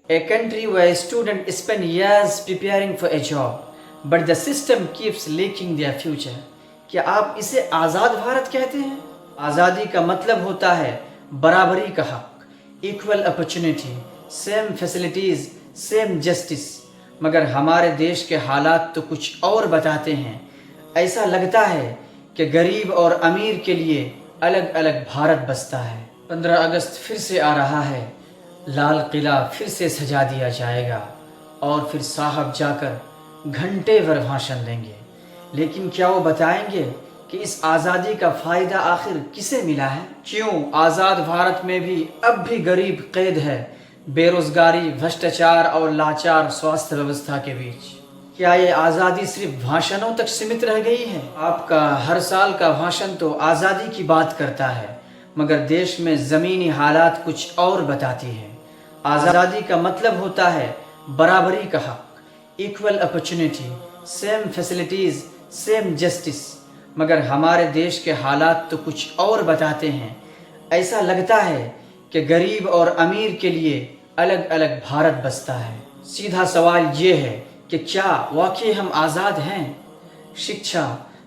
A country where students spend years preparing for a job, but the system keeps leaking their future. क्या आप इसे आज़ाद भारत कहते हैं? आज़ादी का मतलब होता है बराबरी का हक, equal opportunity, same facilities, same justice. मगर हमारे देश के हालात तो कुछ और बताते हैं। ऐसा लगता है कि गरीब और अमीर के लिए अलग अलग भारत बसता है। 15 अगस्त फिर से आ रहा है, लाल किला फिर से सजा दिया जाएगा और फिर साहब जाकर घंटे भर भाषण देंगे। लेकिन क्या वो बताएंगे कि इस आज़ादी का फ़ायदा आखिर किसे मिला है? क्यों आज़ाद भारत में भी अब भी गरीब कैद है, बेरोज़गारी, भ्रष्टाचार और लाचार स्वास्थ्य व्यवस्था के बीच? क्या ये आज़ादी सिर्फ भाषणों तक सीमित रह गई है? आपका हर साल का भाषण तो आज़ादी की बात करता है, मगर देश में ज़मीनी हालात कुछ और बताती है। आज़ादी का मतलब होता है बराबरी का हक, equal opportunity, same facilities, same justice. मगर हमारे देश के हालात तो कुछ और बताते हैं। ऐसा लगता है कि गरीब और अमीर के लिए अलग अलग भारत बसता है। सीधा सवाल ये है कि क्या वाकई हम आज़ाद हैं? शिक्षा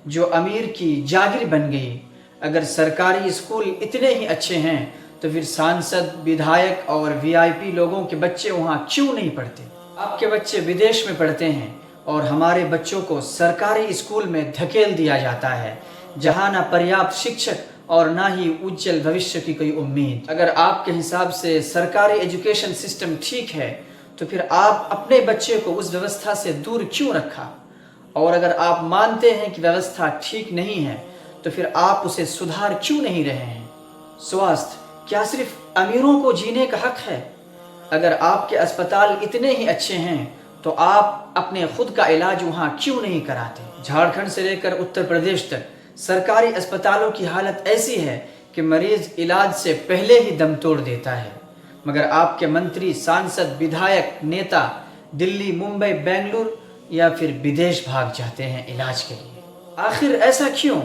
जो अमीर की जागीर बन गई। अगर सरकारी स्कूल इतने ही अच्छे हैं तो फिर सांसद, विधायक और वीआईपी लोगों के बच्चे वहाँ क्यों नहीं पढ़ते? आपके बच्चे विदेश में पढ़ते हैं और हमारे बच्चों को सरकारी स्कूल में धकेल दिया जाता है, जहाँ ना पर्याप्त शिक्षक और ना ही उज्जवल भविष्य की कोई उम्मीद। अगर आपके हिसाब से सरकारी एजुकेशन सिस्टम ठीक है तो फिर आप अपने बच्चे को उस व्यवस्था से दूर क्यों रखा? और अगर आप मानते हैं कि व्यवस्था ठीक नहीं है तो फिर आप उसे सुधार क्यों नहीं रहे हैं? स्वास्थ्य क्या सिर्फ अमीरों को जीने का हक है? अगर आपके अस्पताल इतने ही अच्छे हैं तो आप अपने खुद का इलाज वहाँ क्यों नहीं कराते? झारखंड से लेकर उत्तर प्रदेश तक सरकारी अस्पतालों की हालत ऐसी है कि मरीज इलाज से पहले ही दम तोड़ देता है, मगर आपके मंत्री, सांसद, विधायक, नेता दिल्ली, मुंबई, बेंगलुरु या फिर विदेश भाग जाते हैं इलाज के लिए। आखिर ऐसा क्यों?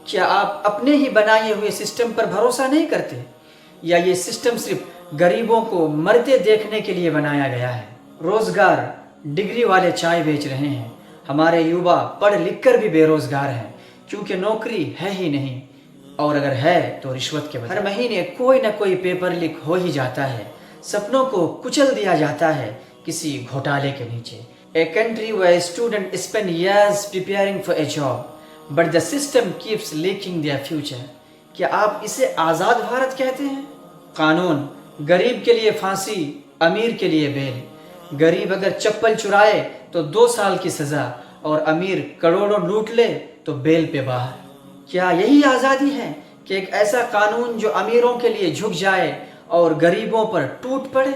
क्या आप अपने ही बनाए हुए सिस्टम पर भरोसा नहीं करते, या ये सिस्टम सिर्फ गरीबों को मरते देखने के लिए बनाया गया है? रोजगार डिग्री वाले चाय बेच रहे हैं, हमारे युवा पढ़ लिख कर भी बेरोजगार हैं क्योंकि नौकरी है ही नहीं, और अगर है तो रिश्वत के बदले। हर महीने कोई ना कोई पेपर लीक हो ही जाता है, सपनों को कुचल दिया जाता है किसी घोटाले के नीचे। A country where students spend years preparing for a job, but the system keeps leaking their future. क्या आप इसे आज़ाद भारत कहते हैं? कानून गरीब के लिए फांसी, अमीर के लिए बेल। गरीब अगर चप्पल चुराए तो 2 साल की सज़ा, और अमीर करोड़ों लूट ले तो बेल पे बाहर। क्या यही आज़ादी है कि एक ऐसा कानून जो अमीरों के लिए झुक जाए और गरीबों पर टूट पड़े?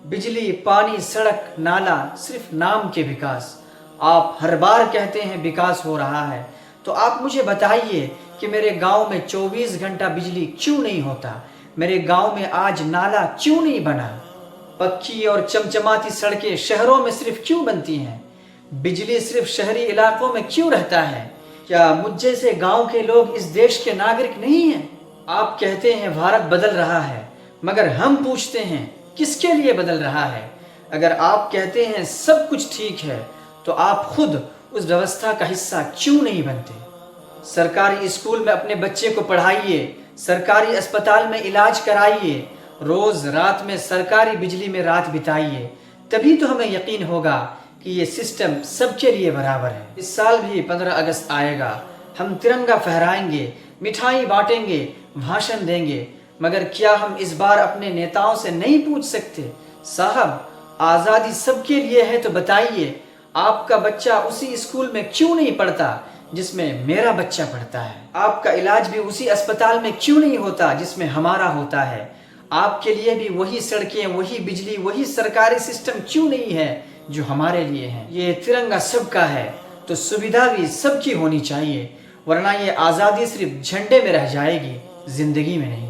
बिजली, पानी, सड़क, नाला सिर्फ नाम के विकास। आप हर बार कहते हैं विकास हो रहा है, तो आप मुझे बताइए कि मेरे गांव में 24 घंटा बिजली क्यों नहीं होता? मेरे गांव में आज नाला क्यों नहीं बना? पक्की और चमचमाती सड़कें शहरों में सिर्फ क्यों बनती हैं? बिजली सिर्फ शहरी इलाकों में क्यों रहता है? क्या मुझ जैसे गांव के लोग इस देश के नागरिक नहीं हैं? आप कहते हैं भारत बदल रहा है, मगर हम पूछते हैं किसके लिए बदल रहा है? अगर आप कहते हैं सब कुछ ठीक है तो आप खुद उस व्यवस्था का हिस्सा क्यों नहीं बनते? सरकारी स्कूल में अपने बच्चे को पढ़ाइए, सरकारी अस्पताल में इलाज कराइए, रोज रात में सरकारी बिजली में रात बिताइए, तभी तो हमें यकीन होगा कि ये सिस्टम सबके लिए बराबर है। इस साल भी 15 अगस्त आएगा, हम तिरंगा फहराएंगे, मिठाई बांटेंगे, भाषण देंगे, मगर क्या हम इस बार अपने नेताओं से नहीं पूछ सकते, साहब आज़ादी सबके लिए है तो बताइए आपका बच्चा उसी स्कूल में क्यों नहीं पढ़ता जिसमें मेरा बच्चा पढ़ता है? आपका इलाज भी उसी अस्पताल में क्यों नहीं होता जिसमें हमारा होता है? आपके लिए भी वही सड़कें, वही बिजली, वही सरकारी सिस्टम क्यों नहीं है जो हमारे लिए है? ये तिरंगा सबका है तो सुविधा भी सबकी होनी चाहिए, वरना ये आज़ादी सिर्फ झंडे में रह जाएगी, जिंदगी में नहीं।